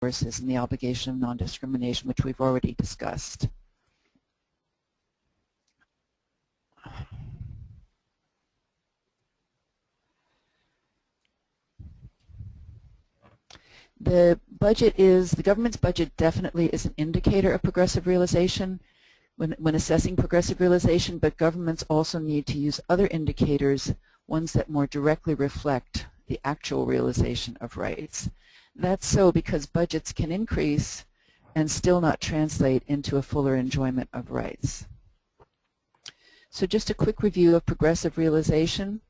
resources and the obligation of non-discrimination, which we've already discussed. The government's budget definitely is an indicator of progressive realization when assessing progressive realization, but governments also need to use other indicators, ones that more directly reflect the actual realization of rights. That's so because budgets can increase and still not translate into a fuller enjoyment of rights. So just a quick review of progressive realization.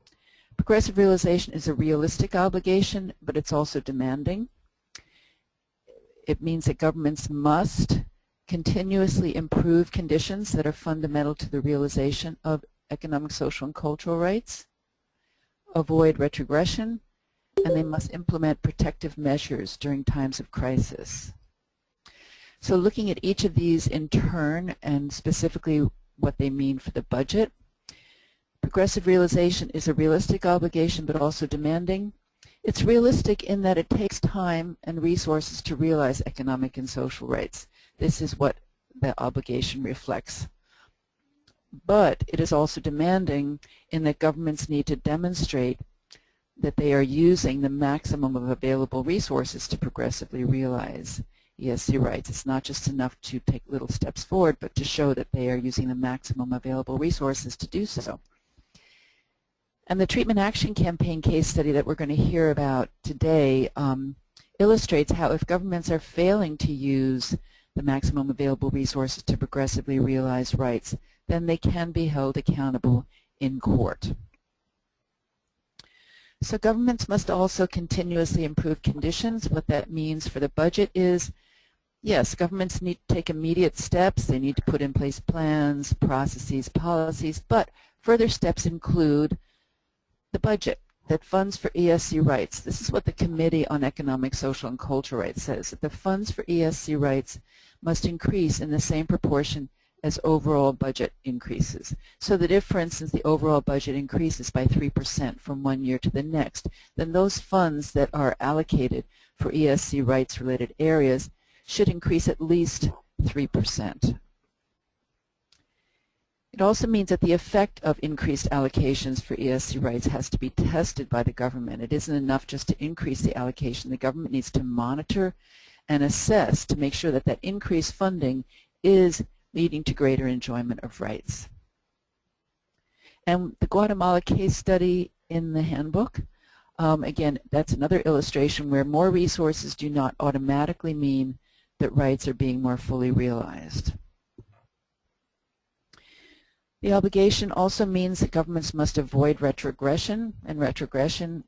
Progressive realization is a realistic obligation, but it's also demanding. It means that governments must continuously improve conditions that are fundamental to the realization of economic, social, and cultural rights, avoid retrogression, and they must implement protective measures during times of crisis. So looking at each of these in turn and specifically what they mean for the budget, progressive realization is a realistic obligation but also demanding. It's realistic in that it takes time and resources to realize economic and social rights. This is what the obligation reflects. But it is also demanding in that governments need to demonstrate that they are using the maximum of available resources to progressively realize ESG rights. It's not just enough to take little steps forward, but to show that they are using the maximum available resources to do so. And the Treatment Action Campaign case study that we're going to hear about today illustrates how if governments are failing to use the maximum available resources to progressively realize rights, then they can be held accountable in court. So governments must also continuously improve conditions. What that means for the budget is, yes, governments need to take immediate steps. They need to put in place plans, processes, policies, but further steps include the budget that funds for ESG rights. This is what the Committee on Economic, Social, and Cultural Rights says, that the funds for ESG rights must increase in the same proportion as overall budget increases. So that if, for instance, the overall budget increases by 3% from one year to the next, then those funds that are allocated for ESG rights-related areas should increase at least 3%. It also means that the effect of increased allocations for ESG rights has to be tested by the government. It isn't enough just to increase the allocation. The government needs to monitor and assess to make sure that that increased funding is leading to greater enjoyment of rights. And the Guatemala case study in the handbook, again, that's another illustration where more resources do not automatically mean that rights are being more fully realized. The obligation also means that governments must avoid retrogression, and retrogression,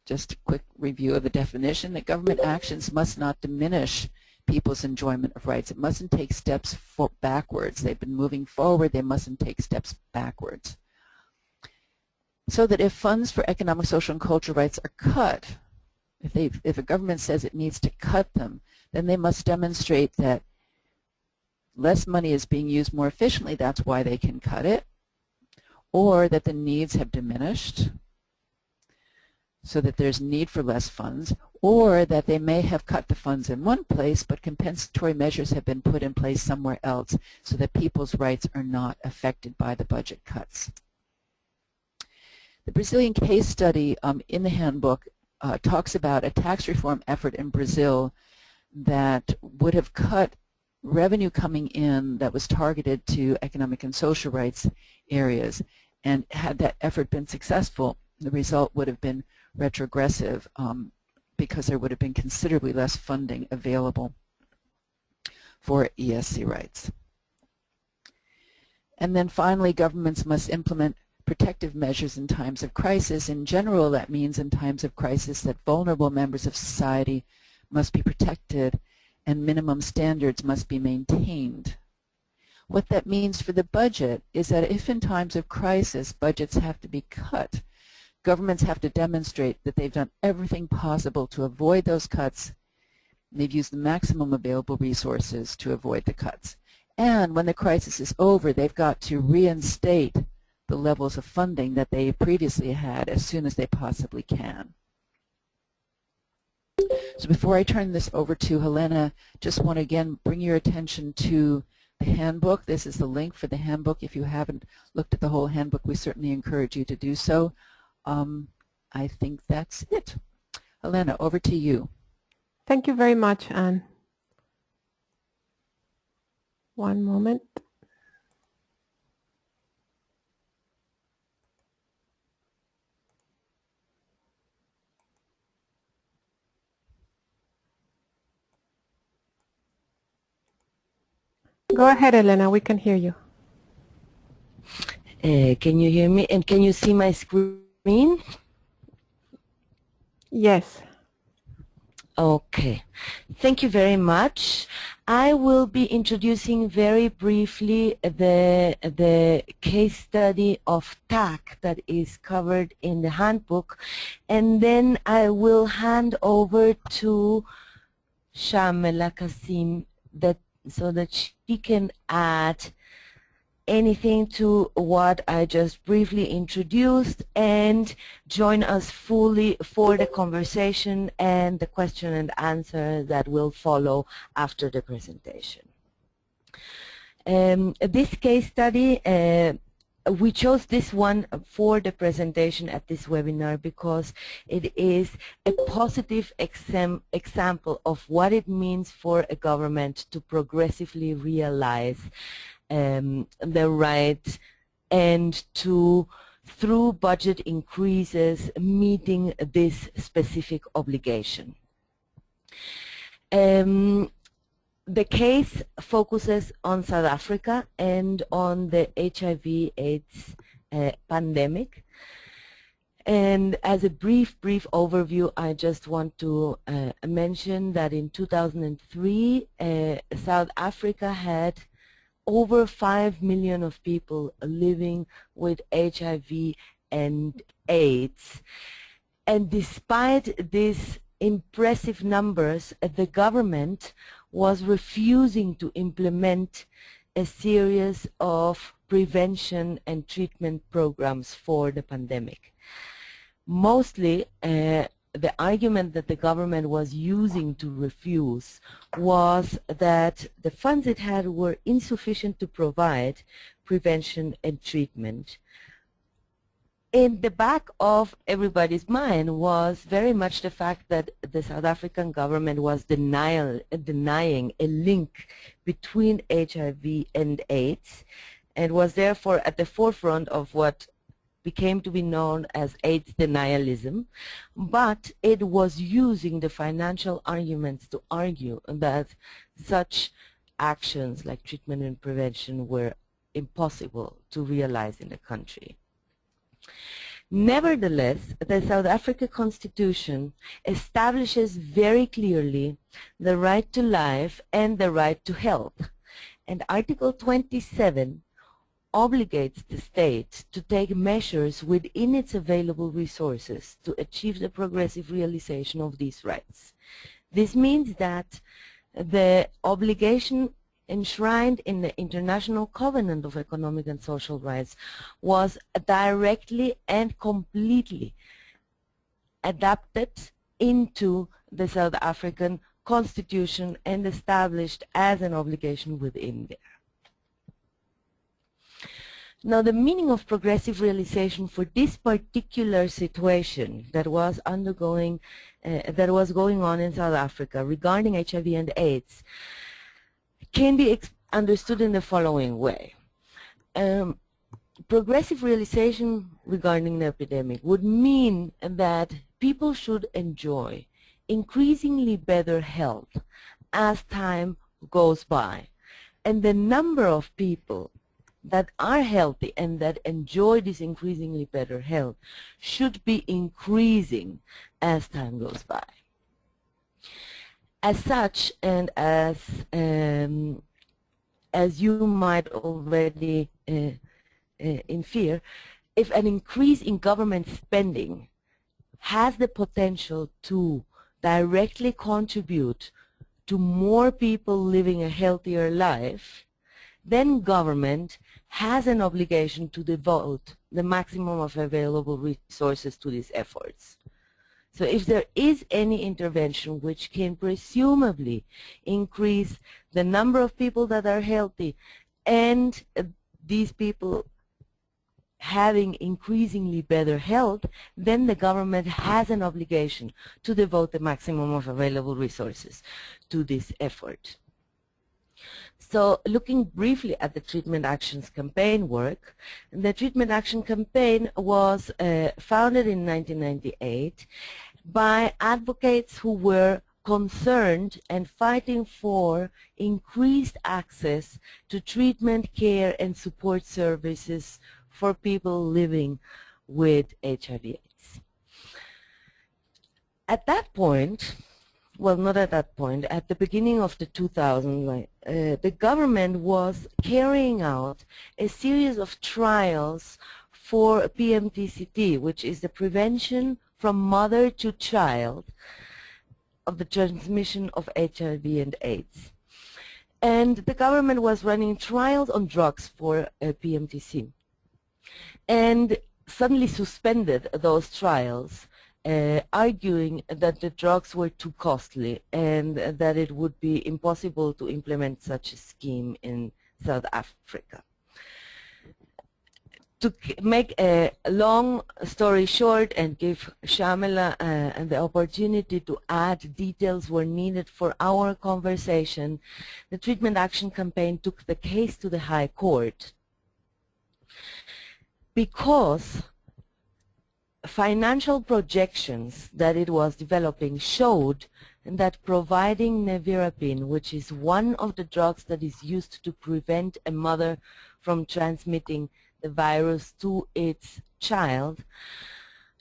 just a quick review of the definition, that government actions must not diminish people's enjoyment of rights. It mustn't take steps backwards. They've been moving forward. They mustn't take steps backwards. So that if funds for economic, social, and cultural rights are cut, if a government says it needs to cut them, then they must demonstrate that less money is being used more efficiently, that's why they can cut it, or that the needs have diminished, so that there's need for less funds, or that they may have cut the funds in one place, but compensatory measures have been put in place somewhere else so that people's rights are not affected by the budget cuts. The Brazilian case study in the handbook talks about a tax reform effort in Brazil that would have cut revenue coming in that was targeted to economic and social rights areas, and had that effort been successful, the result would have been retrogressive because there would have been considerably less funding available for ESG rights. And then finally, governments must implement protective measures in times of crisis. In general, that means in times of crisis that vulnerable members of society must be protected and minimum standards must be maintained. What that means for the budget is that if in times of crisis budgets have to be cut, governments have to demonstrate that they've done everything possible to avoid those cuts, and they've used the maximum available resources to avoid the cuts. And when the crisis is over, they've got to reinstate the levels of funding that they previously had as soon as they possibly can. So before I turn this over to Helena, just want to again bring your attention to the handbook. This is the link for the handbook. If you haven't looked at the whole handbook, we certainly encourage you to do so. I think that's it. Helena, over to you. Thank you very much, Anne. One moment. Go ahead, Elena. We can hear you. Can you hear me? And can you see my screen? Yes. Okay. Thank you very much. I will be introducing very briefly the case study of TAC that is covered in the handbook, and then I will hand over to Shamela Kasim so that she can add anything to what I just briefly introduced and join us fully for the conversation and the question and answer that will follow after the presentation. This case study, we chose this one for the presentation at this webinar because it is a positive example of what it means for a government to progressively realize the right and to, through budget increases, meeting this specific obligation. The case focuses on South Africa and on the HIV/AIDS pandemic. And as a brief overview, I just want to mention that in 2003, South Africa had over 5 million of people living with HIV and AIDS. And despite these impressive numbers, the government was refusing to implement a series of prevention and treatment programs for the pandemic. Mostly, the argument that the government was using to refuse was that the funds it had were insufficient to provide prevention and treatment. In the back of everybody's mind was very much the fact that the South African government was denying a link between HIV and AIDS, and was therefore at the forefront of what became to be known as AIDS denialism, but it was using the financial arguments to argue that such actions like treatment and prevention were impossible to realize in the country. Nevertheless, the South African Constitution establishes very clearly the right to life and the right to health, and Article 27 obligates the state to take measures within its available resources to achieve the progressive realization of these rights. This means that the obligation enshrined in the International Covenant of Economic and Social Rights was directly and completely adapted into the South African Constitution and established as an obligation within there. Now, the meaning of progressive realization for this particular situation that was going on in South Africa regarding HIV and AIDS can be understood in the following way. Progressive realization regarding the epidemic would mean that people should enjoy increasingly better health as time goes by, and the number of people that are healthy and that enjoy this increasingly better health should be increasing as time goes by. As such, and as you might already infer, if an increase in government spending has the potential to directly contribute to more people living a healthier life, then government has an obligation to devote the maximum of available resources to these efforts. So if there is any intervention which can presumably increase the number of people that are healthy and these people having increasingly better health, then the government has an obligation to devote the maximum of available resources to this effort. So looking briefly at the Treatment Actions Campaign work, the Treatment Action Campaign was founded in 1998 by advocates who were concerned and fighting for increased access to treatment, care, and support services for people living with HIV/AIDS. At that point, well, not at that point, at the beginning of the 2000s, the government was carrying out a series of trials for PMTCT, which is the prevention from mother to child of the transmission of HIV and AIDS. And the government was running trials on drugs for PMTC and suddenly suspended those trials, arguing that the drugs were too costly and that it would be impossible to implement such a scheme in South Africa. To make a long story short and give Shamila the opportunity to add details where needed for our conversation, the Treatment Action Campaign took the case to the High Court because financial projections that it was developing showed that providing nevirapine, which is one of the drugs that is used to prevent a mother from transmitting the virus to its child,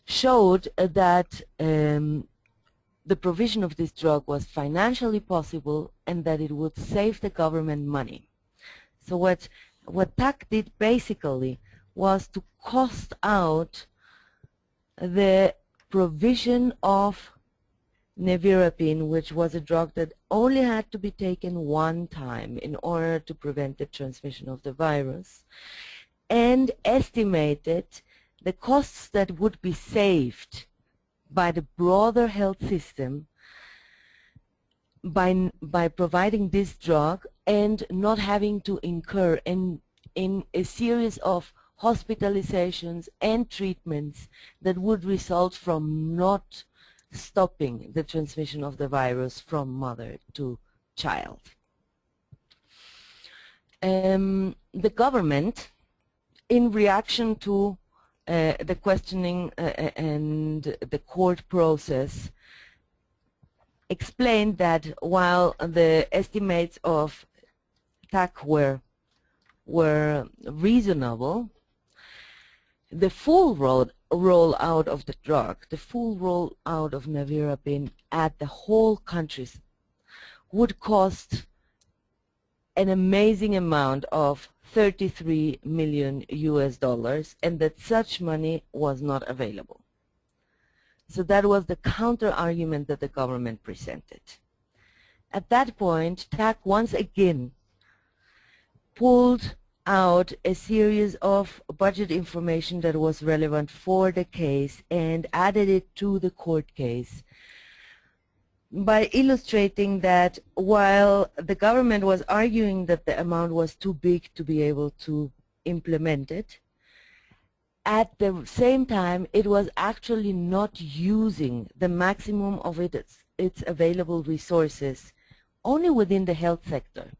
showed that the provision of this drug was financially possible and that it would save the government money. So what TAC did basically was to cost out the provision of nevirapine, which was a drug that only had to be taken one time in order to prevent the transmission of the virus, and estimated the costs that would be saved by the broader health system by providing this drug and not having to incur in a series of hospitalizations and treatments that would result from not stopping the transmission of the virus from mother to child. The government, in reaction to the questioning and the court process, explained that while the estimates of TAC were reasonable, the full rollout of the drug, the full rollout of nevirapine at the whole countries would cost an amazing amount of $33 million US, and that such money was not available. So that was the counter argument that the government presented. At that point, TAC once again pulled out a series of budget information that was relevant for the case and added it to the court case by illustrating that while the government was arguing that the amount was too big to be able to implement it, at the same time it was actually not using the maximum of its available resources only within the health sector.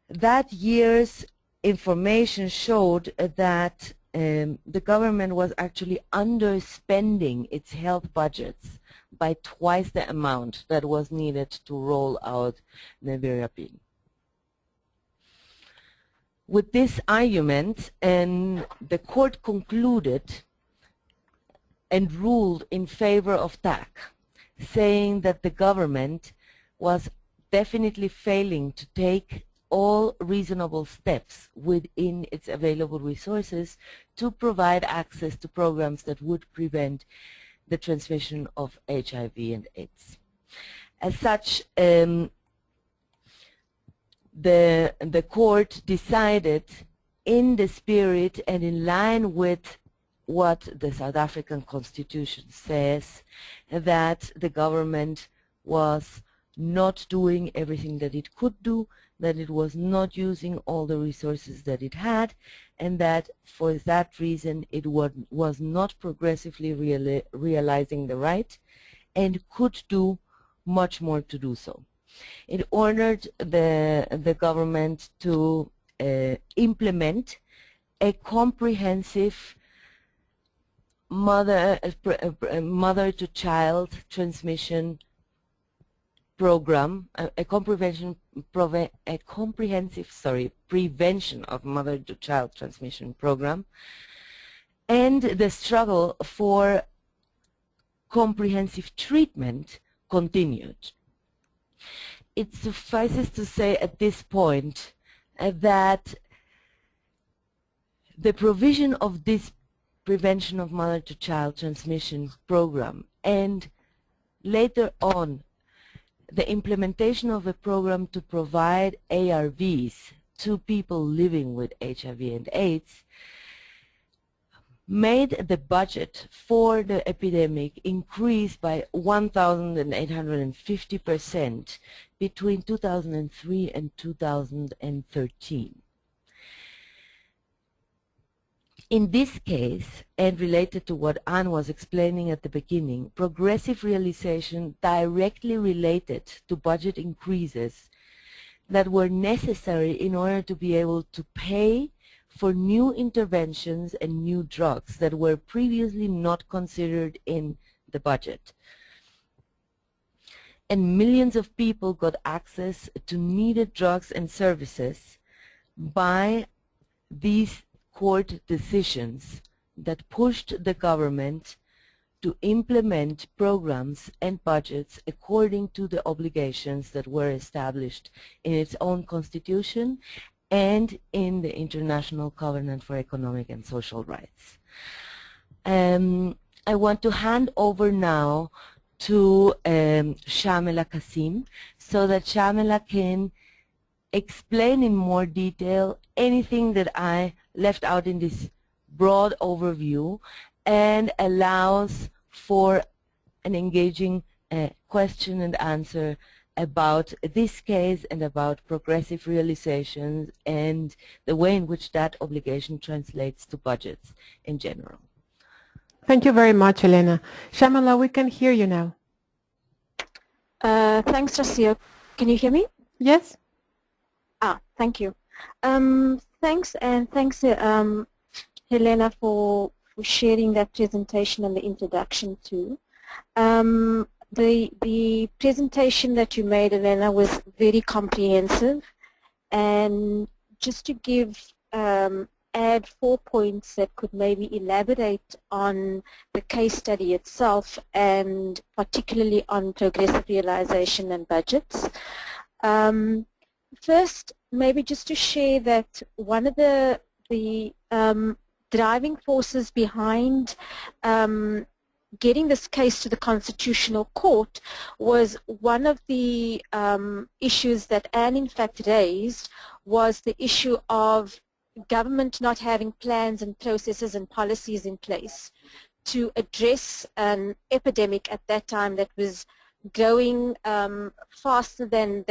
That year's information showed that the government was actually underspending its health budgets by twice the amount that was needed to roll out nevirapine. With this argument, and the court concluded and ruled in favor of TAC, saying that the government was definitely failing to take all reasonable steps within its available resources to provide access to programs that would prevent the transmission of HIV and AIDS. As such, the court decided, in the spirit and in line with what the South African Constitution says, that the government was not doing everything that it could do, that it was not using all the resources that it had, and that for that reason it was not progressively realizing the right and could do much more to do so. It ordered the government to implement a comprehensive mother-to-child transmission program, a comprehensive prevention of mother-to-child transmission program, and the struggle for comprehensive treatment continued. It suffices to say at this point that the provision of this prevention of mother-to-child transmission program and later on the implementation of a program to provide ARVs to people living with HIV and AIDS made the budget for the epidemic increase by 1,850% between 2003 and 2013. In this case, and related to what Anne was explaining at the beginning, progressive realization directly related to budget increases that were necessary in order to be able to pay for new interventions and new drugs that were previously not considered in the budget. And millions of people got access to needed drugs and services by these court decisions that pushed the government to implement programs and budgets according to the obligations that were established in its own constitution and in the International Covenant for Economic and Social Rights. I want to hand over now to Shamela Kasim so that Shamela can explain in more detail anything that I left out in this broad overview and allows for an engaging question and answer about this case and about progressive realizations and the way in which that obligation translates to budgets in general. Thank you very much, Elena. Shamala, we can hear you now. Thanks, Rasia. Can you hear me? Yes. Thank you. Thanks, and thanks, Helena, for sharing that presentation and the introduction too. The presentation that you made, Elena, was very comprehensive, and just to add 4 points that could maybe elaborate on the case study itself and particularly on progressive realization and budgets. First, maybe just to share that one of the driving forces behind getting this case to the Constitutional Court was one of the issues that Anne in fact raised was the issue of government not having plans and processes and policies in place to address an epidemic at that time that was growing faster than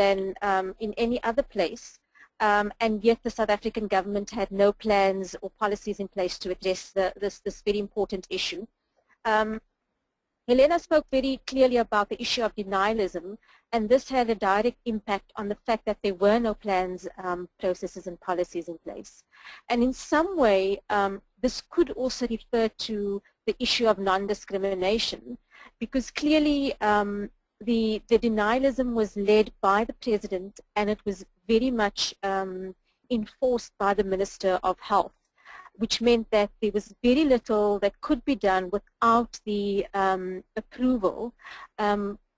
in any other place, and yet the South African government had no plans or policies in place to address this very important issue. Helena spoke very clearly about the issue of denialism, and this had a direct impact on the fact that there were no plans, processes and policies in place. And in some way, this could also refer to the issue of non-discrimination, because clearly the denialism was led by the President, and it was very much enforced by the Minister of Health, which meant that there was very little that could be done without the approval,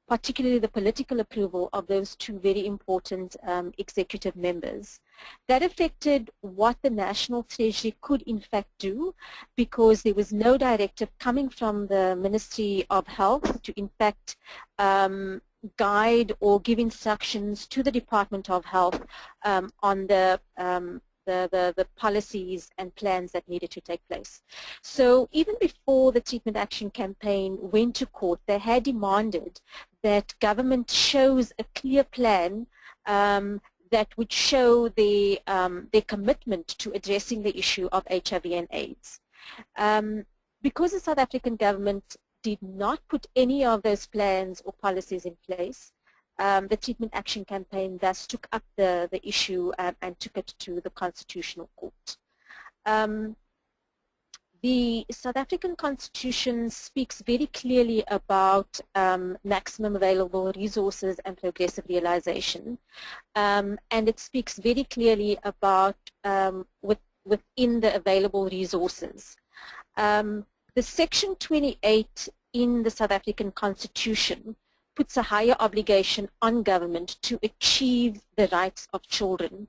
particularly the political approval of those two very important executive members. That affected what the National Treasury could in fact do, because there was no directive coming from the Ministry of Health to in fact guide or give instructions to the Department of Health on the the policies and plans that needed to take place. So even before the Treatment Action Campaign went to court, they had demanded that government shows a clear plan that would show their commitment to addressing the issue of HIV and AIDS. Because the South African government did not put any of those plans or policies in place, the Treatment Action Campaign thus took up the issue and took it to the Constitutional Court. The South African Constitution speaks very clearly about maximum available resources and progressive realization, and it speaks very clearly about within the available resources. The Section 28 in the South African Constitution puts a higher obligation on government to achieve the rights of children.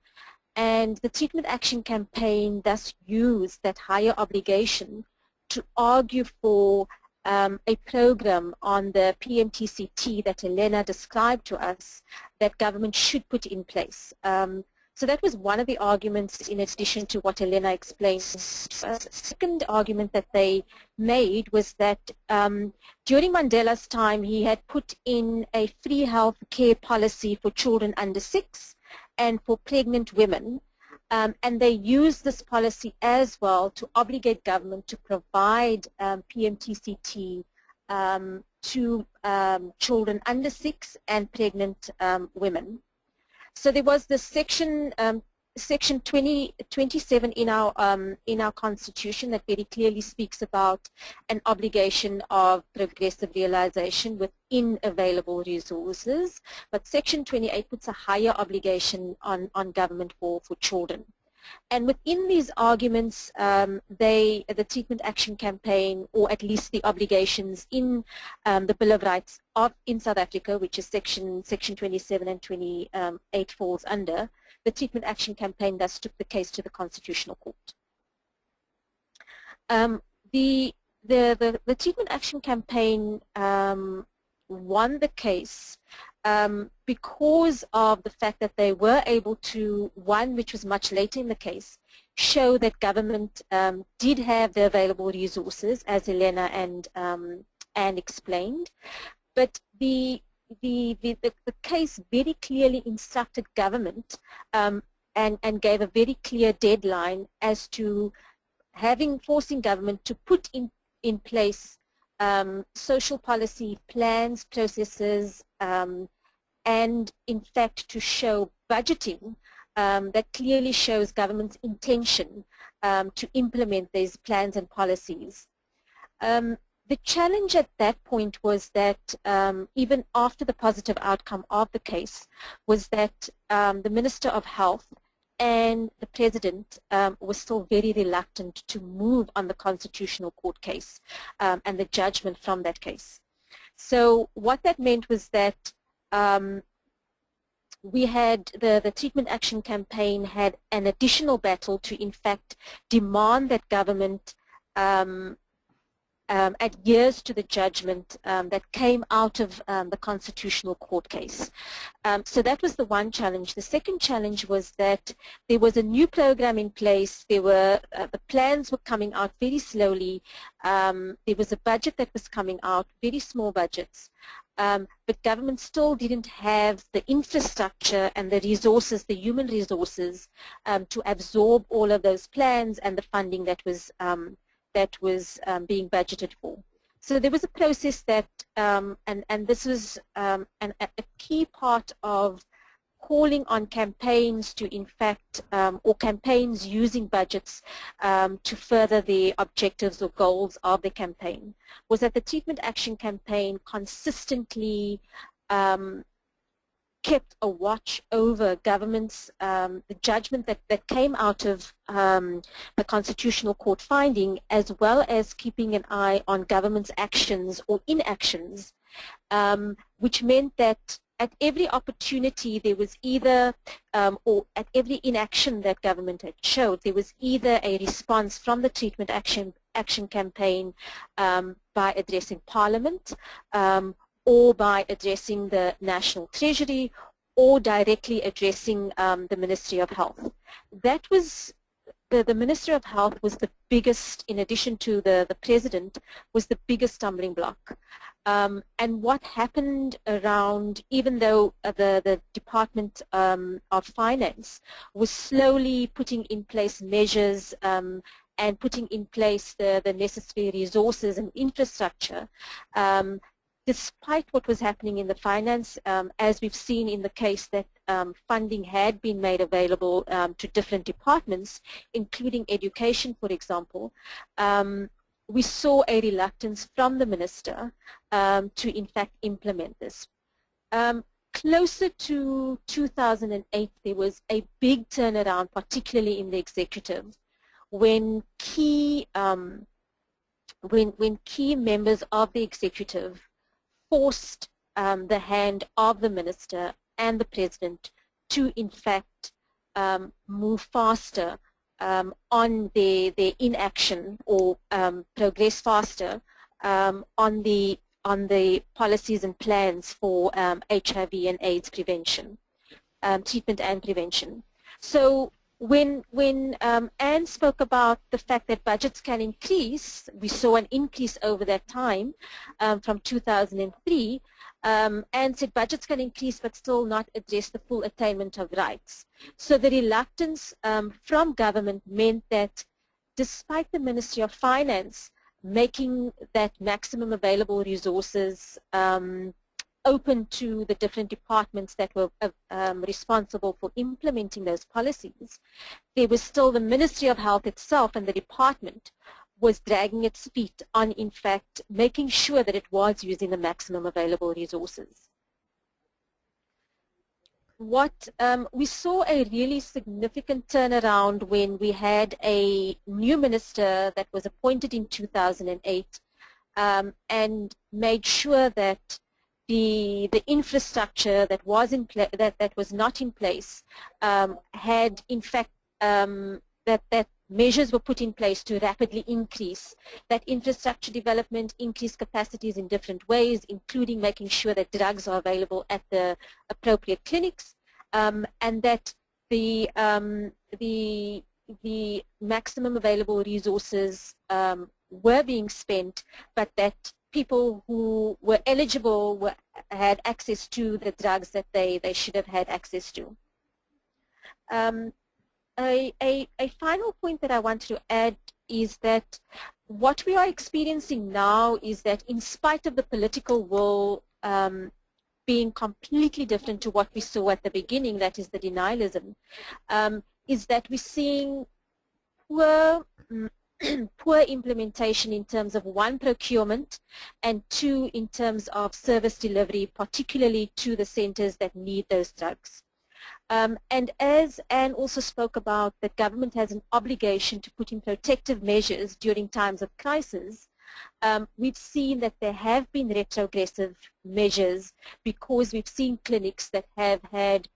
And the Treatment Action Campaign thus used that higher obligation to argue for a program on the PMTCT that Elena described to us that government should put in place. So that was one of the arguments in addition to what Elena explained. The second argument that they made was that during Mandela's time he had put in a free health care policy for children under 6 and for pregnant women, and they used this policy as well to obligate government to provide PMTCT to children under 6 and pregnant women. So there was this section 27 in our Constitution that very clearly speaks about an obligation of progressive realization within available resources, but Section 28 puts a higher obligation on government for children. And within these arguments, the Treatment Action Campaign, or at least the obligations in the Bill of Rights in South Africa, which is Section 27 and 28 falls under, the Treatment Action Campaign thus took the case to the Constitutional Court. The Treatment Action Campaign won the case because of the fact that they were able to, one, which was much later in the case, show that government did have the available resources, as Elena and Anne explained, but the case very clearly instructed government and gave a very clear deadline as to forcing government to put in place social policy plans, processes, and in fact to show budgeting that clearly shows government's intention to implement these plans and policies. The challenge at that point was that even after the positive outcome of the case was that the Minister of Health and the President was still very reluctant to move on the Constitutional Court case and the judgment from that case. So what that meant was that we had the Treatment Action Campaign had an additional battle to in fact demand that government adheres to the judgment that came out of the Constitutional Court case. So that was the one challenge. The second challenge was that there was a new program in place. There were the plans were coming out very slowly. There was a budget that was coming out, very small budgets. But government still didn't have the infrastructure and the resources, the human resources, to absorb all of those plans and the funding that was being budgeted for. So there was a process that, and this was a key part of calling on campaigns to in fact, or campaigns using budgets to further the objectives or goals of the campaign, was that the Treatment Action Campaign consistently kept a watch over government's, the judgment that came out of the Constitutional Court finding, as well as keeping an eye on government's actions or inactions, which meant that at every opportunity there was either, or at every inaction that government had showed, there was either a response from the Treatment Action Campaign by addressing Parliament, or by addressing the National Treasury, or directly addressing the Ministry of Health. That was the Ministry of Health was the biggest, in addition to the President, was the biggest stumbling block. And what happened around, even though the Department of Finance was slowly putting in place measures and putting in place the necessary resources and infrastructure, despite what was happening in the finance, as we've seen in the case that funding had been made available to different departments, including education, for example, we saw a reluctance from the minister to in fact implement this. Closer to 2008, there was a big turnaround, particularly in the executive, when key members of the executive forced the hand of the minister and the president to in fact move faster on their inaction, or progress faster on the policies and plans for HIV and AIDS prevention, treatment and prevention. So when Anne spoke about the fact that budgets can increase, we saw an increase over that time from 2003. Anne said budgets can increase but still not address the full attainment of rights. So the reluctance from government meant that despite the Ministry of Finance making that maximum available resources open to the different departments that were responsible for implementing those policies, there was still the Ministry of Health itself, and the department was dragging its feet on, in fact, making sure that it was using the maximum available resources. What we saw a really significant turnaround when we had a new minister that was appointed in 2008 and made sure that the infrastructure that was in that was not in place had in fact that measures were put in place to rapidly increase that infrastructure development, increase capacities in different ways, including making sure that drugs are available at the appropriate clinics, and that the maximum available resources were being spent, but that people who were eligible had access to the drugs that they should have had access to. A final point that I want to add is that what we are experiencing now is that in spite of the political will being completely different to what we saw at the beginning, that is the denialism, is that we're seeing poor implementation in terms of, one, procurement, and two, in terms of service delivery, particularly to the centers that need those drugs. And as Anne also spoke about, the government has an obligation to put in protective measures during times of crisis. We've seen that there have been retrogressive measures because we've seen clinics that have had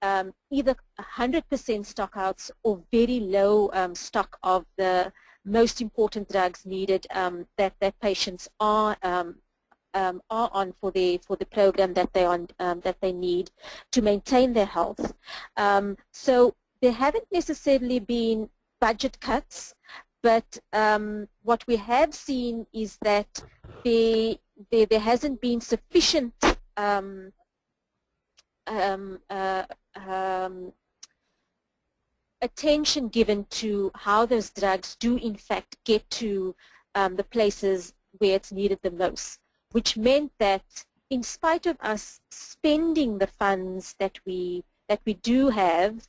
either 100% stockouts or very low stock of the most important drugs needed that patients are on for the program that they need to maintain their health. So there haven't necessarily been budget cuts, but what we have seen is that there hasn't been sufficient attention given to how those drugs do in fact get to the places where it's needed the most, which meant that in spite of us spending the funds that we do have,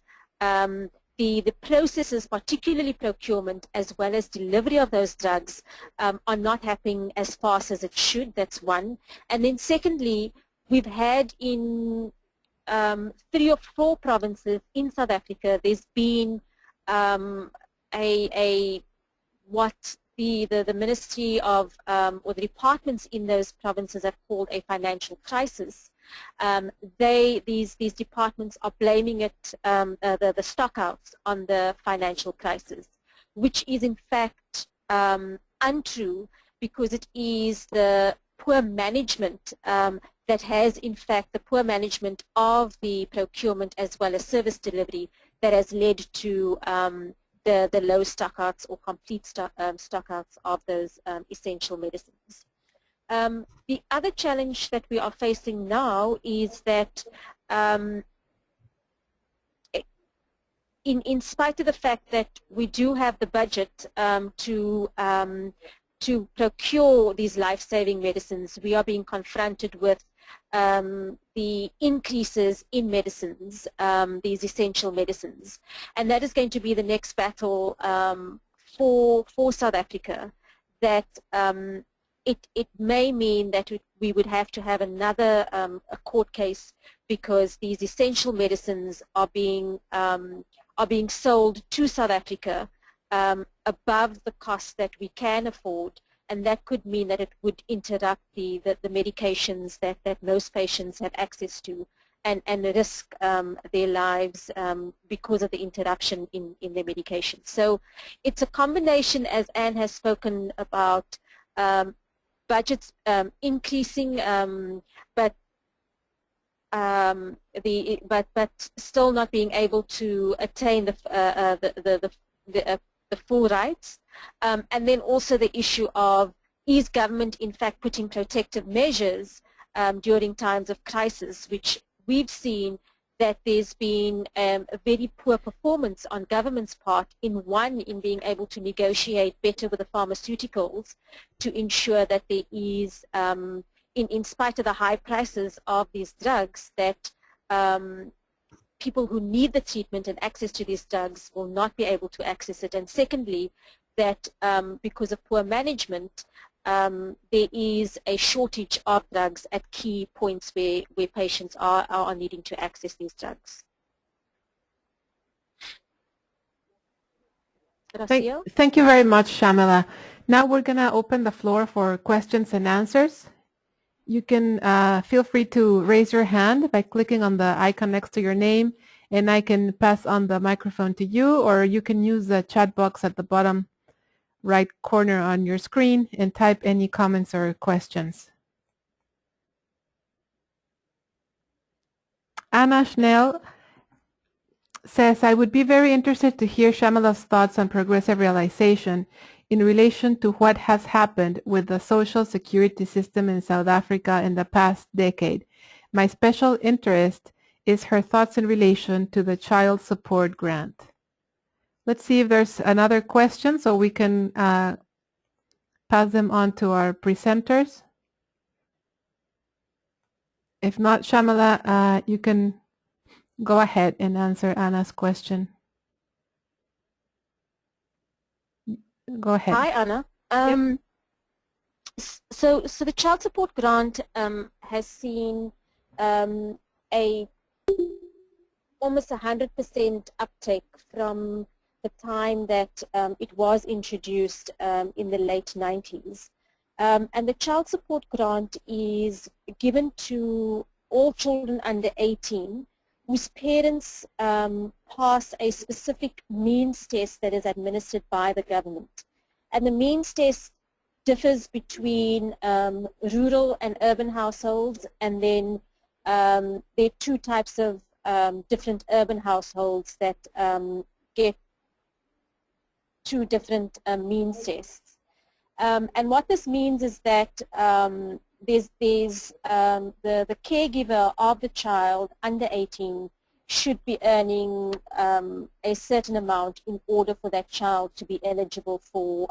the processes, particularly procurement as well as delivery of those drugs, are not happening as fast as it should. That's one. And then secondly, we've had in 3 or 4 provinces in South Africa, there's been what the Ministry of, or the departments in those provinces have called a financial crisis. These departments are blaming it, the stockouts, on the financial crisis, which is in fact untrue, because it is the poor management that has, in fact, the poor management of the procurement as well as service delivery that has led to the low stockouts or complete stockouts of those essential medicines. The other challenge that we are facing now is that in spite of the fact that we do have the budget to procure these life-saving medicines, we are being confronted with the increases in medicines, these essential medicines. And that is going to be the next battle for South Africa, that it may mean that we would have to have another a court case, because these essential medicines are being sold to South Africa above the cost that we can afford, and that could mean that it would interrupt the medications that most patients have access to, and risk their lives because of the interruption in their medication. So it's a combination, as Anne has spoken about, budgets increasing, but still not being able to attain the full rights, and then also the issue of, is government in fact putting protective measures during times of crisis, which we've seen that there's been a very poor performance on government's part in being able to negotiate better with the pharmaceuticals to ensure that there is, in spite of the high prices of these drugs, that people who need the treatment and access to these drugs will not be able to access it. And secondly, that because of poor management, there is a shortage of drugs at key points where patients are needing to access these drugs. Thank you very much, Shamila. Now we're going to open the floor for questions and answers. You can feel free to raise your hand by clicking on the icon next to your name, and I can pass on the microphone to you, or you can use the chat box at the bottom right corner on your screen and type any comments or questions. Anna Schnell says, I would be very interested to hear Shamila's thoughts on progressive realization in relation to what has happened with the social security system in South Africa in the past decade. My special interest is her thoughts in relation to the child support grant. Let's see if there's another question so we can pass them on to our presenters. If not, Shamila, you can go ahead and answer Anna's question. Go ahead. Hi, Anna. Yep. So the child support grant has seen a almost 100% uptake from the time that it was introduced in the late 90s. And the child support grant is given to all children under 18 whose parents pass a specific means test that is administered by the government. And the means test differs between rural and urban households, and then there are two types of different urban households that get two different means tests. And what this means is that the caregiver of the child under 18 should be earning a certain amount in order for that child to be eligible for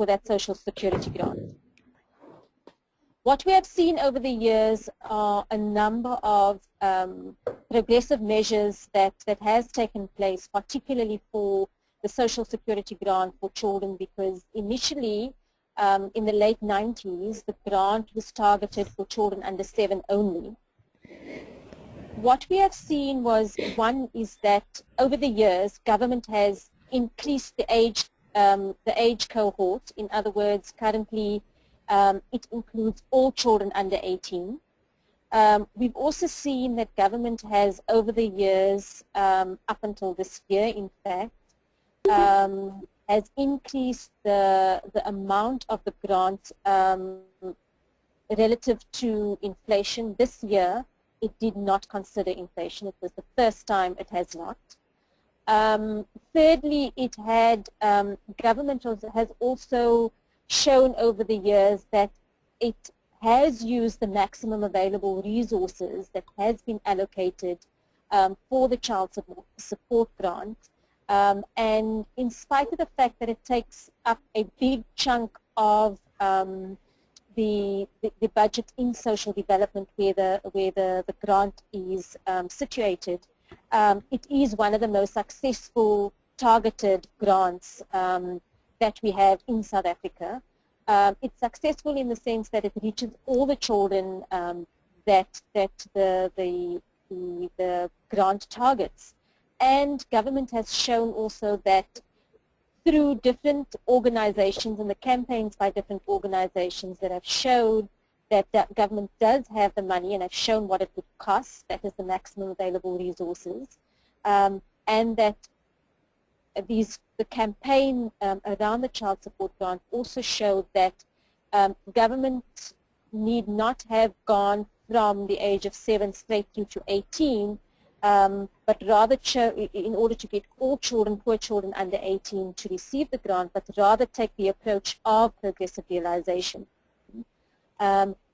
that social security grant. What we have seen over the years are a number of progressive measures that has taken place, particularly for the social security grant for children, because initially in the late 90s, the grant was targeted for children under 7 only. What we have seen was, one is that over the years, government has increased the age cohort. In other words, currently it includes all children under 18. We've also seen that government has, over the years, up until this year, in fact, has increased the amount of the grant relative to inflation. This year, it did not consider inflation. It was the first time it has not. Thirdly, it had, government has also shown over the years that it has used the maximum available resources that has been allocated for the child support grant. And in spite of the fact that it takes up a big chunk of the budget in social development where the grant is situated, it is one of the most successful targeted grants that we have in South Africa. It's successful in the sense that it reaches all the children that the grant targets. And government has shown also that through different organizations and the campaigns by different organizations that have showed that government does have the money and have shown what it would cost, that is the maximum available resources, and that the campaign around the child support grant also showed that government need not have gone from the age of 7 straight through to 18, but rather in order to get all children, poor children under 18 to receive the grant, but rather take the approach of progressive realization,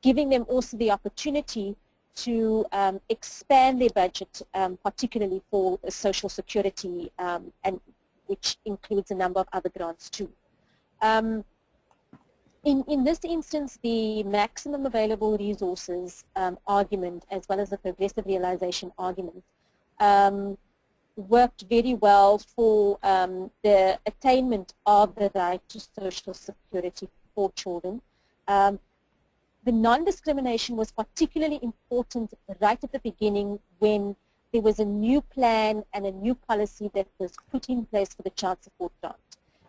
giving them also the opportunity to expand their budget, particularly for social security, and which includes a number of other grants too. In this instance, the maximum available resources argument, as well as the progressive realization argument, worked very well for the attainment of the right to social security for children. The non-discrimination was particularly important right at the beginning when there was a new plan and a new policy that was put in place for the child support grant.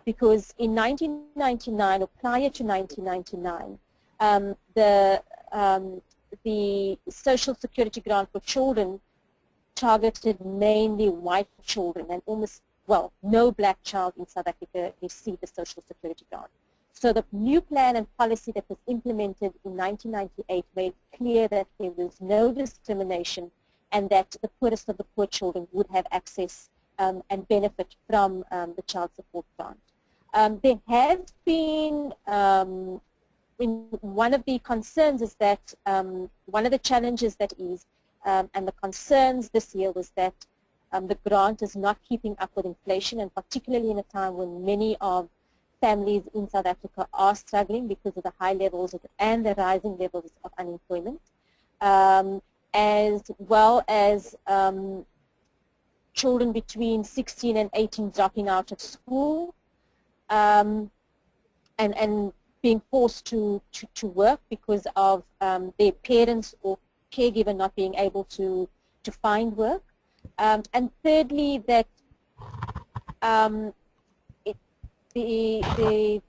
Because in 1999, or prior to 1999, the social security grant for children targeted mainly white children, and almost, well, no black child in South Africa received the social security grant. So the new plan and policy that was implemented in 1998 made clear that there was no discrimination and that the poorest of the poor children would have access and benefit from the child support grant. There has been, one of the concerns is that, one of the challenges that is, and the concerns this year was that the grant is not keeping up with inflation, and particularly in a time when many of families in South Africa are struggling because of the high levels and the rising levels of unemployment, as well as children between 16 and 18 dropping out of school, and being forced to work because of their parents or caregiver not being able to find work. And thirdly, that the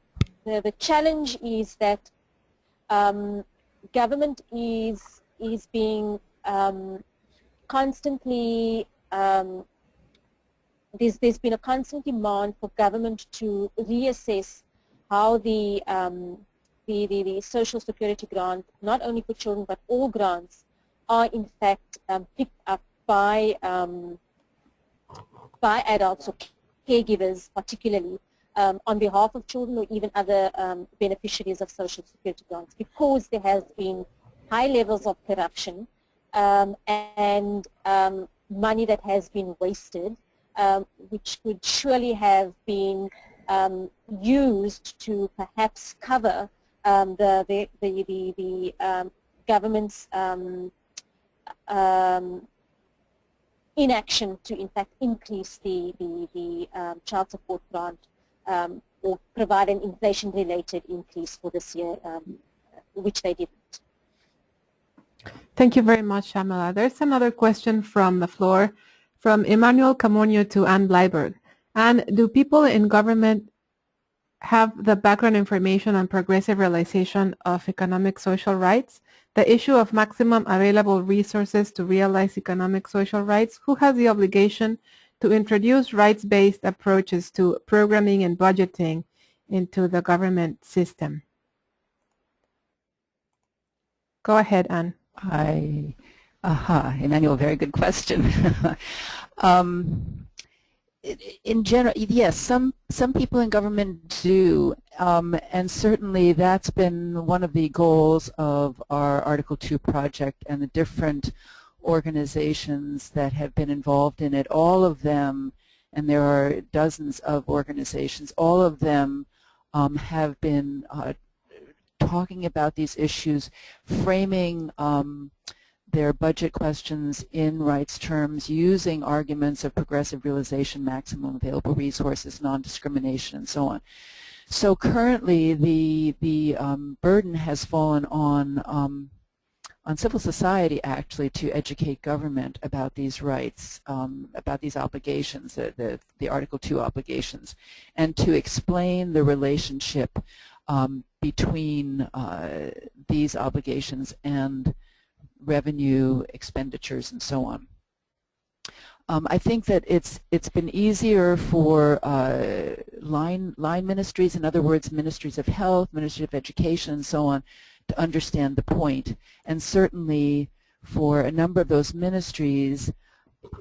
challenge is that government is being constantly, there's been a constant demand for government to reassess how the social security grant, not only for children but all grants, are in fact picked up by adults or caregivers, particularly on behalf of children or even other beneficiaries of social security grants, because there has been high levels of corruption and money that has been wasted, which could surely have been used to perhaps cover the government's inaction to in fact increase the child support grant or provide an inflation-related increase for this year, which they didn't. Thank you very much, Shamala. There's another question from the floor, from Emmanuel Camonio to Anne Bleiberg. And do people in government have the background information on progressive realization of economic social rights? The issue of maximum available resources to realize economic social rights, who has the obligation to introduce rights-based approaches to programming and budgeting into the government system? Go ahead, Anne. Emmanuel, very good question. In general, yes, some people in government do, and certainly that's been one of the goals of our Article 2 project and the different organizations that have been involved in it. All of them, and there are dozens of organizations, all of them have been talking about these issues, framing their budget questions in rights terms, using arguments of progressive realization, maximum available resources, non-discrimination, and so on. So currently, the burden has fallen on civil society actually to educate government about these rights, about these obligations, the Article 2 obligations, and to explain the relationship between these obligations and revenue, expenditures, and so on. I think that it's been easier for line ministries, in other words, ministries of health, ministry of education, and so on, to understand the point. And certainly for a number of those ministries,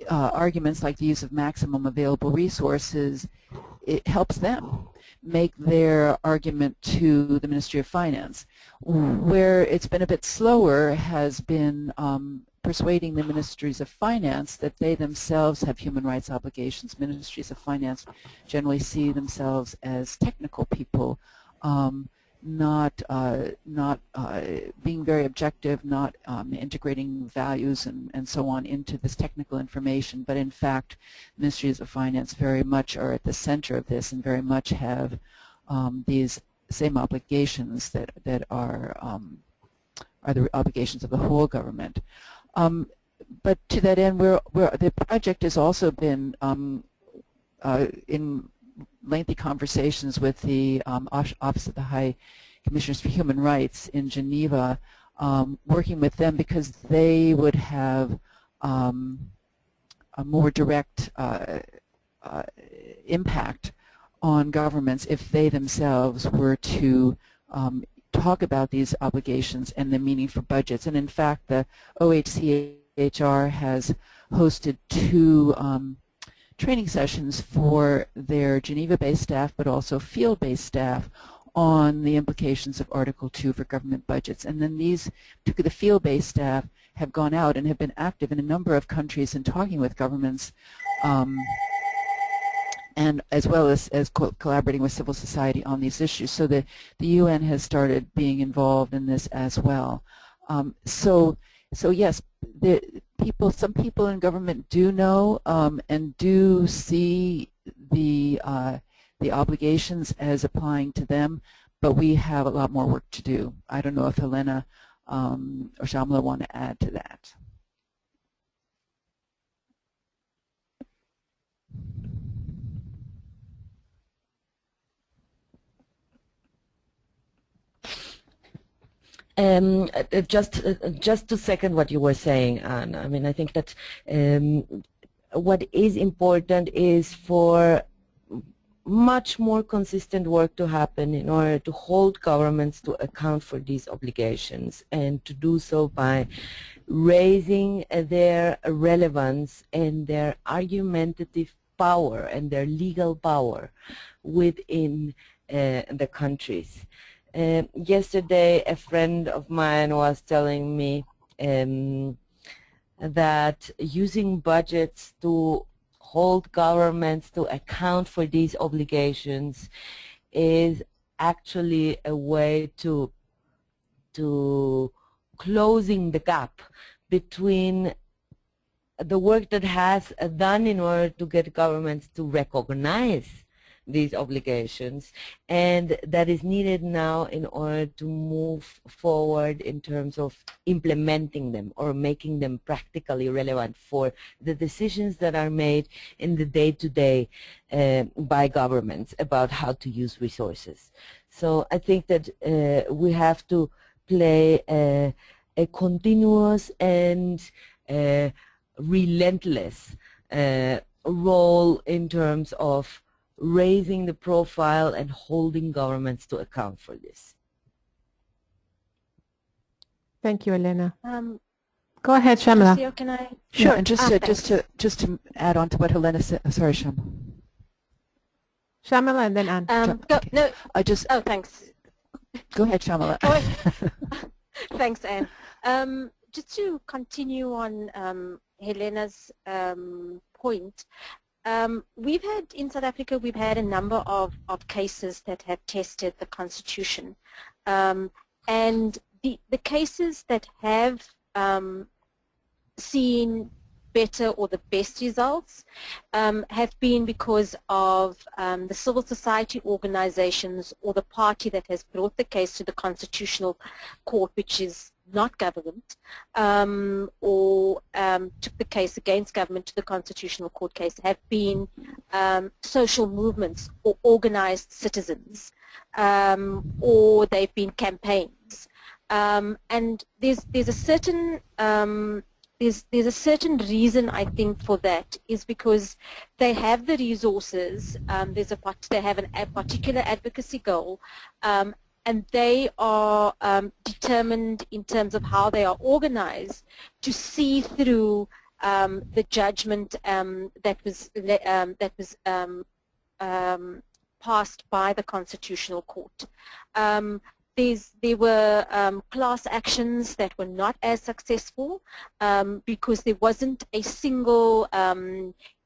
arguments like the use of maximum available resources, it helps them make their argument to the Ministry of Finance. Where it's been a bit slower has been persuading the ministries of finance that they themselves have human rights obligations. Ministries of finance generally see themselves as technical people, not being very objective, not integrating values and so on into this technical information, but in fact ministries of finance very much are at the center of this and very much have these same obligations that are the obligations of the whole government. But to that end, the project has also been in lengthy conversations with the Office of the High Commissioners for Human Rights in Geneva, working with them because they would have a more direct impact on governments if they themselves were to talk about these obligations and the meaning for budgets. And in fact, the OHCHR has hosted 2 training sessions for their Geneva-based staff, but also field-based staff, on the implications of Article 2 for government budgets. And then these, particularly the field-based staff, have gone out and have been active in a number of countries in talking with governments, and as well as collaborating with civil society on these issues. So the UN has started being involved in this as well. So yes, some people in government do know and do see the obligations as applying to them, but we have a lot more work to do. I don't know if Helena or Shamla want to add to that. Just to second what you were saying, Anne, I mean, I think that what is important is for much more consistent work to happen in order to hold governments to account for these obligations, and to do so by raising their relevance and their argumentative power and their legal power within the countries. Yesterday, a friend of mine was telling me that using budgets to hold governments to account for these obligations is actually a way to closing the gap between the work that has done in order to get governments to recognize these obligations, and that is needed now in order to move forward in terms of implementing them or making them practically relevant for the decisions that are made in the day-to-day by governments about how to use resources. So I think that we have to play a continuous and relentless role in terms of raising the profile and holding governments to account for this. Thank you, Elena. Go ahead, Shamila. Lucio, can I? Sure. And thanks. just to add on to what Helena said. Sorry, Sham. Shamila and then Anne. Okay. No. I just. Oh, thanks. Go ahead, Shamila. Thanks, Anne. Just to continue on Helena's point, we've had, in South Africa, we've had a number of cases that have tested the Constitution. And the cases that have seen better or the best results have been because of the civil society organizations or the party that has brought the case to the Constitutional Court, which is not government, or took the case against government to the Constitutional Court case, have been social movements or organized citizens, or they've been campaigns. And there's a certain there's a certain reason, I think, for that, is because they have the resources. They have a particular advocacy goal, and they are determined in terms of how they are organized to see through the judgment that was passed by the Constitutional Court. There were class actions that were not as successful because there wasn't a single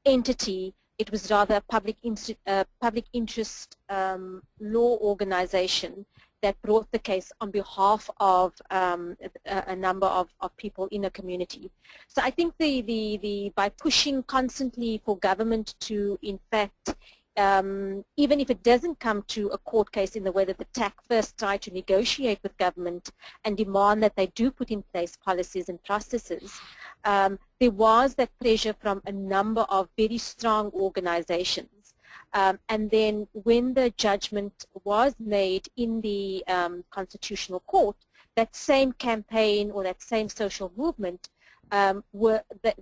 entity. It was rather a public interest law organization that brought the case on behalf of a number of people in a community. So I think by pushing constantly for government to, in fact, even if it doesn't come to a court case in the way that the TAC first tried to negotiate with government and demand that they do put in place policies and processes, there was that pressure from a number of very strong organizations. And then when the judgment was made in the Constitutional Court, that same campaign or that same social movement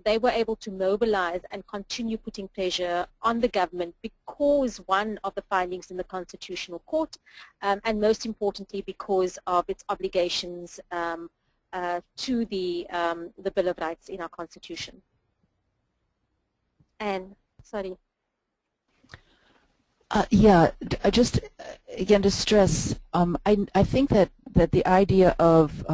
they were able to mobilize and continue putting pressure on the government because one of the findings in the Constitutional Court, and most importantly because of its obligations to the Bill of Rights in our Constitution. And sorry. Yeah, just again to stress, I think that the idea of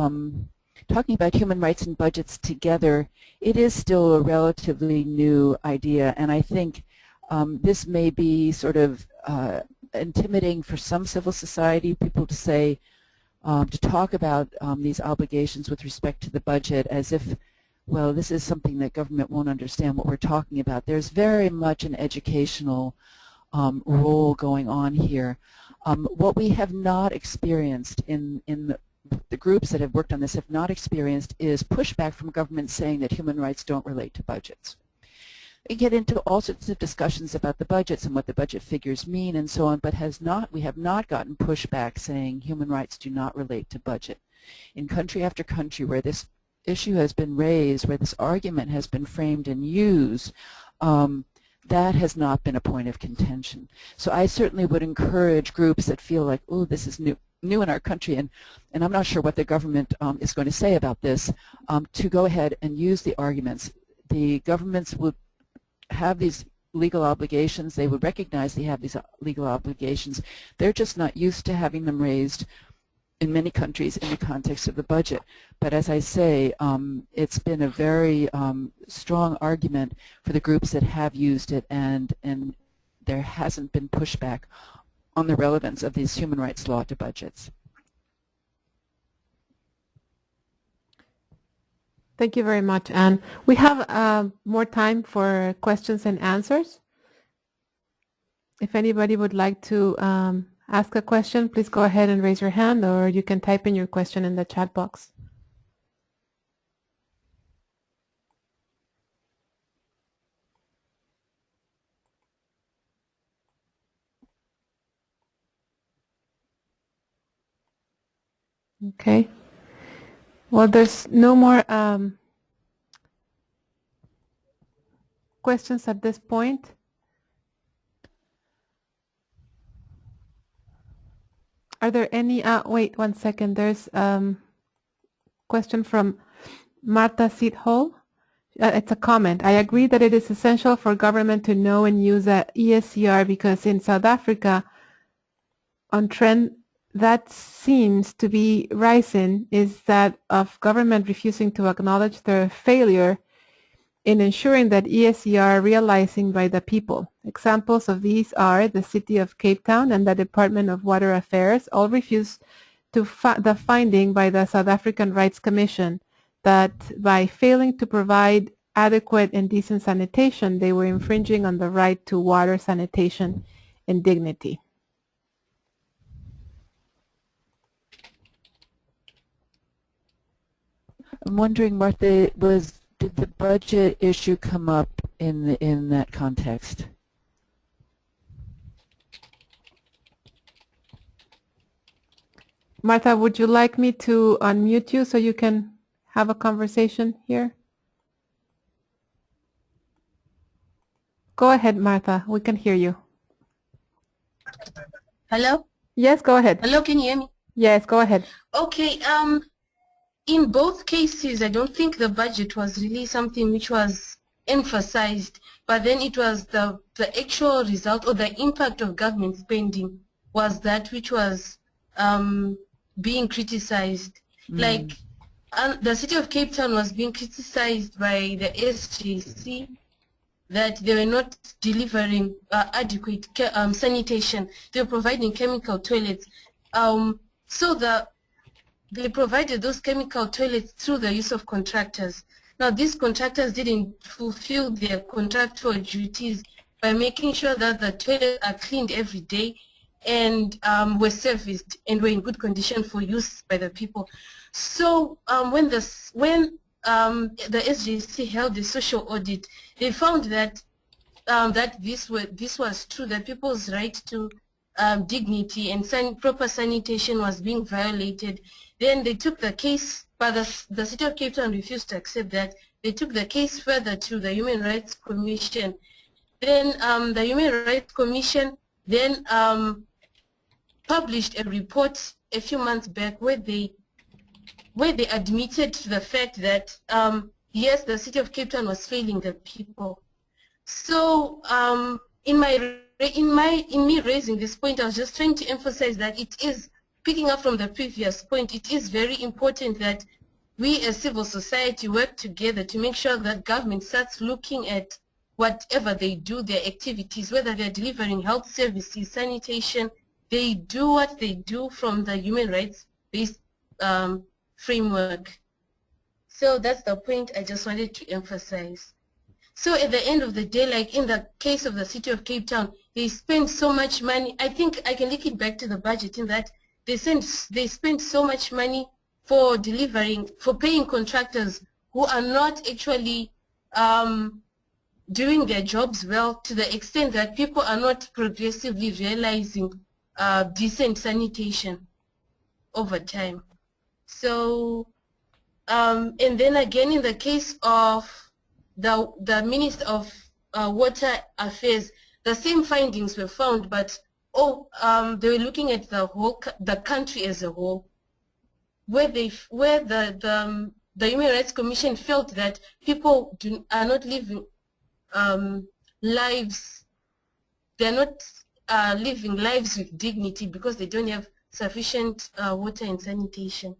talking about human rights and budgets together, it is still a relatively new idea, and I think this may be sort of intimidating for some civil society people to say, to talk about these obligations with respect to the budget as if, well, this is something that government won't understand what we're talking about. There's very much an educational role going on here. What we have not experienced in the groups that have worked on this have not experienced is pushback from government saying that human rights don't relate to budgets. We get into all sorts of discussions about the budgets and what the budget figures mean and so on, but we have not gotten pushback saying human rights do not relate to budget. In country after country where this issue has been raised, where this argument has been framed and used, that has not been a point of contention. So I certainly would encourage groups that feel like, oh, this is new in our country, and I'm not sure what the government is going to say about this, to go ahead and use the arguments. The governments would have these legal obligations. They would recognize they have these legal obligations. They're just not used to having them raised in many countries in the context of the budget. But as I say, it's been a very strong argument for the groups that have used it, and there hasn't been pushback on the relevance of these human rights law to budgets. Thank you very much, Anne. We have more time for questions and answers. If anybody would like to ask a question, please go ahead and raise your hand, or you can type in your question in the chat box. Okay. Well, there's no more questions at this point? Are there any, wait 1 second, there's question from Marta Sithol. It's a comment. I agree that it is essential for government to know and use a ESCR because in South Africa, on trend that seems to be rising is that of government refusing to acknowledge their failure in ensuring that ESCR are realizing by the people. Examples of these are the City of Cape Town and the Department of Water Affairs all refused to the finding by the South African Rights Commission that by failing to provide adequate and decent sanitation, they were infringing on the right to water, sanitation, and dignity. I'm wondering, Martha, did the budget issue come up in that context? Martha, would you like me to unmute you so you can have a conversation here? Go ahead, Martha. We can hear you. Hello? Yes, go ahead. Hello, can you hear me? Yes, go ahead. Okay, in both cases, I don't think the budget was really something which was emphasized, but then it was the actual result or the impact of government spending was that which was being criticized. Like the City of Cape Town was being criticized by the SJC that they were not delivering adequate sanitation. They were providing chemical toilets. So they provided those chemical toilets through the use of contractors. Now, these contractors didn't fulfill their contractual duties by making sure that the toilets are cleaned every day and were serviced and were in good condition for use by the people. So when the SJC held the social audit, they found that this was true, that people's right to dignity and proper sanitation was being violated. Then they took the case, but the City of Cape Town refused to accept that. They took the case further to the Human Rights Commission. Then the Human Rights Commission then published a report a few months back where they admitted to the fact that yes, the City of Cape Town was failing the people. So in me raising this point, I was just trying to emphasize that it is, picking up from the previous point, it is very important that we as civil society work together to make sure that government starts looking at whatever they do, their activities, whether they're delivering health services, sanitation, they do what they do from the human rights-based framework. So that's the point I just wanted to emphasize. So at the end of the day, like in the case of the City of Cape Town, they spend so much money. I think I can link it back to the budget in that they spend so much money for paying contractors who are not actually doing their jobs well, to the extent that people are not progressively realizing decent sanitation over time. So, and then again, in the case of the Minister of Water Affairs, the same findings were found, but they were looking at the country as a whole, where the Human Rights Commission felt that people are not living lives. They're not living lives with dignity because they don't have sufficient water and sanitation.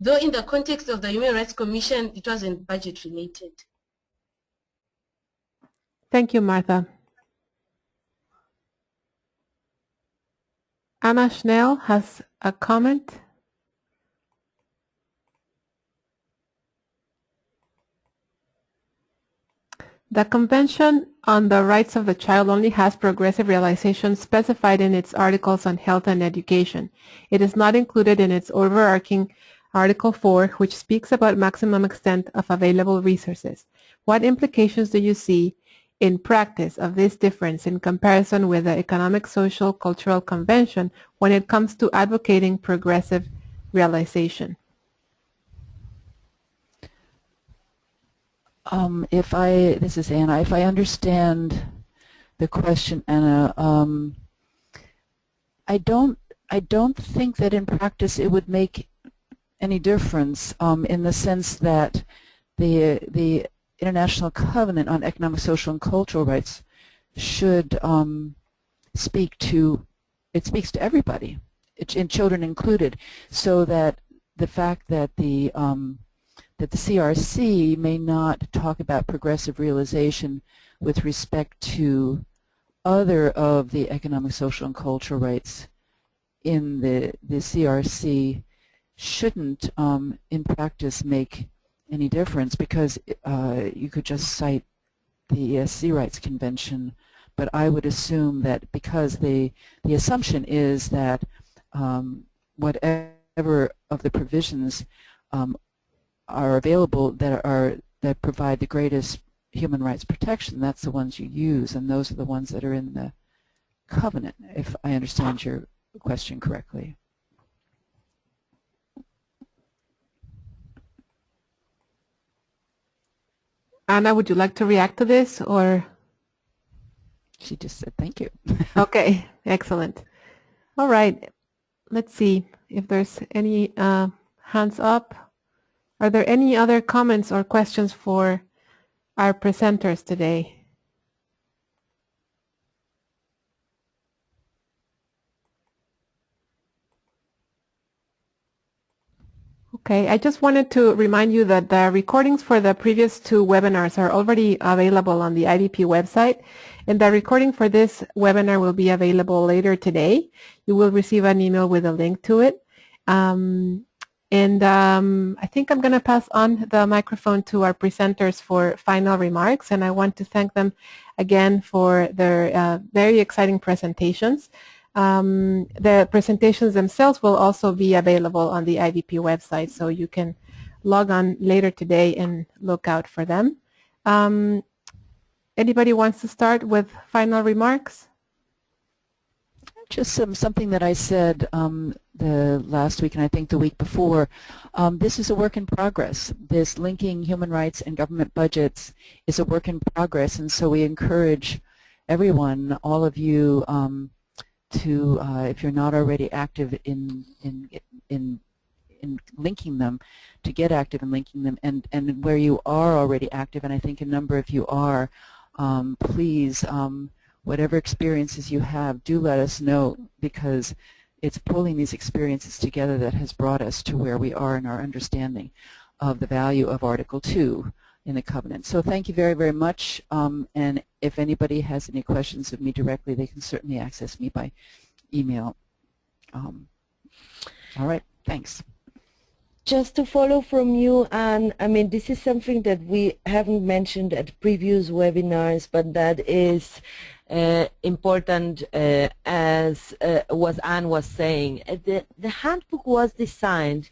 Though in the context of the Human Rights Commission, it wasn't budget related. Thank you, Martha. Anna Schnell has a comment. The Convention on the Rights of the Child only has progressive realization specified in its articles on health and education. It is not included in its overarching Article 4, which speaks about maximum extent of available resources. What implications do you see in practice of this difference in comparison with the Economic, Social, Cultural Convention when it comes to advocating progressive realization? This is Anna. If I understand the question, Anna, I don't think that in practice it would make any difference in the sense that the International Covenant on Economic, Social, and Cultural Rights should speaks to everybody, and children included, so that the fact that the CRC may not talk about progressive realization with respect to other of the economic, social, and cultural rights in the CRC shouldn't in practice make any difference, because you could just cite the ESC Rights Convention. But I would assume that because the assumption is that whatever of the provisions are available that provide the greatest human rights protection, that's the ones you use, and those are the ones that are in the covenant, if I understand your question correctly. Anna, would you like to react to this, or? She just said thank you. Okay, excellent. All right, let's see if there's any hands up. Are there any other comments or questions for our presenters today? Okay, I just wanted to remind you that the recordings for the previous two webinars are already available on the IDP website, and the recording for this webinar will be available later today. You will receive an email with a link to it. I think I'm going to pass on the microphone to our presenters for final remarks, and I want to thank them again for their very exciting presentations. The presentations themselves will also be available on the IDP website, so you can log on later today and look out for them. Anybody wants to start with final remarks? Just something that I said the last week, and I think the week before. This is a work in progress. This linking human rights and government budgets is a work in progress, and so we encourage everyone, all of you, to, if you're not already active in linking them, to get active in linking them, and where you are already active, and I think a number of you are, please, whatever experiences you have, do let us know, because it's pulling these experiences together that has brought us to where we are in our understanding of the value of Article 2 in the covenant. So thank you very, very much, and if anybody has any questions of me directly, they can certainly access me by email. All right, thanks. Just to follow from you, and I mean, this is something that we haven't mentioned at previous webinars, but that is important, as Anne was saying. The handbook was designed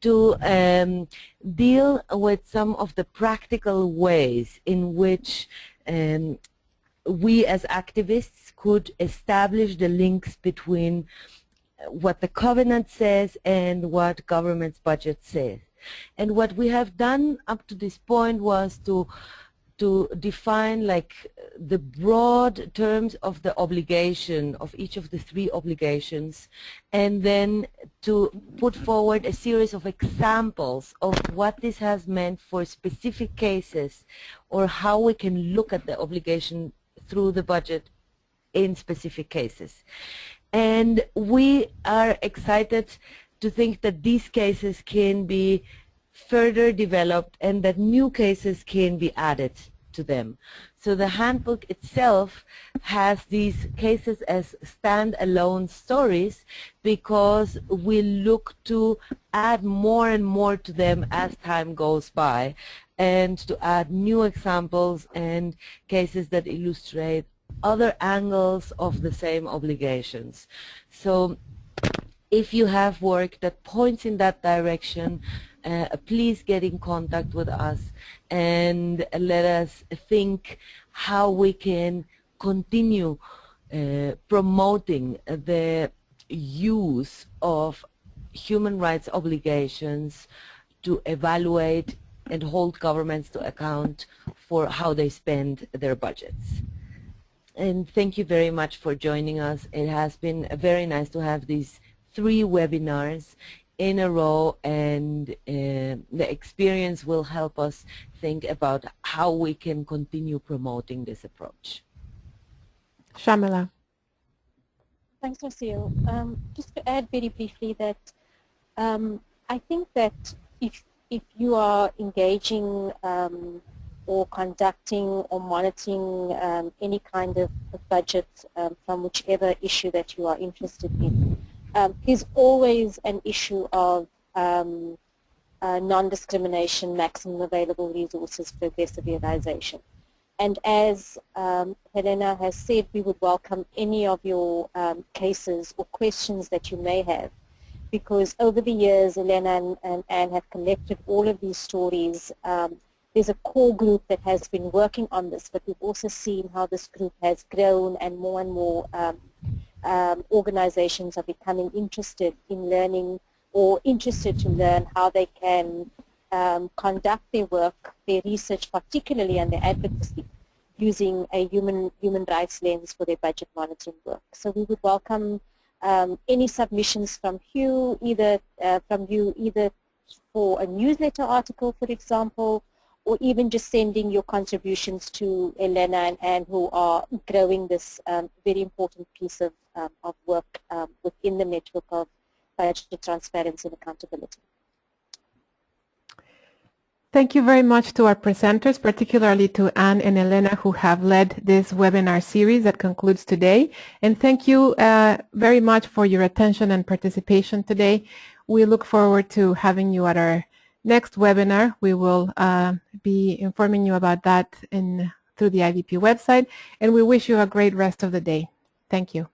to deal with some of the practical ways in which we as activists could establish the links between what the covenant says and what government's budget says. And what we have done up to this point was to define like the broad terms of the obligation of each of the three obligations, and then to put forward a series of examples of what this has meant for specific cases, or how we can look at the obligation through the budget in specific cases. And we are excited to think that these cases can be further developed and that new cases can be added to them. So the handbook itself has these cases as stand-alone stories, because we look to add more and more to them as time goes by, and to add new examples and cases that illustrate other angles of the same obligations. So if you have work that points in that direction, please get in contact with us and let us think how we can continue promoting the use of human rights obligations to evaluate and hold governments to account for how they spend their budgets. And thank you very much for joining us. It has been very nice to have these 3 webinars in a row, and the experience will help us think about how we can continue promoting this approach. Shamila. Thanks, Rocio. Just to add very briefly that I think that if you are engaging or conducting or monitoring any kind of budget from whichever issue that you are interested in, there's always an issue of non-discrimination, maximum available resources, progressive realization. And as Helena has said, we would welcome any of your cases or questions that you may have, because over the years, Helena and Anne have collected all of these stories. There's a core group that has been working on this, but we've also seen how this group has grown, and more organizations are becoming interested in learning or interested to learn how they can conduct their work, their research, particularly on their advocacy, using a human rights lens for their budget monitoring work. So we would welcome any submissions from you, either for a newsletter article, for example, or even just sending your contributions to Elena and Anne, who are growing this very important piece of work within the network of budget transparency and accountability. Thank you very much to our presenters, particularly to Anne and Elena, who have led this webinar series that concludes today. And thank you very much for your attention and participation today. We look forward to having you at our next webinar. We will be informing you about that through the IVP website, and we wish you a great rest of the day. Thank you.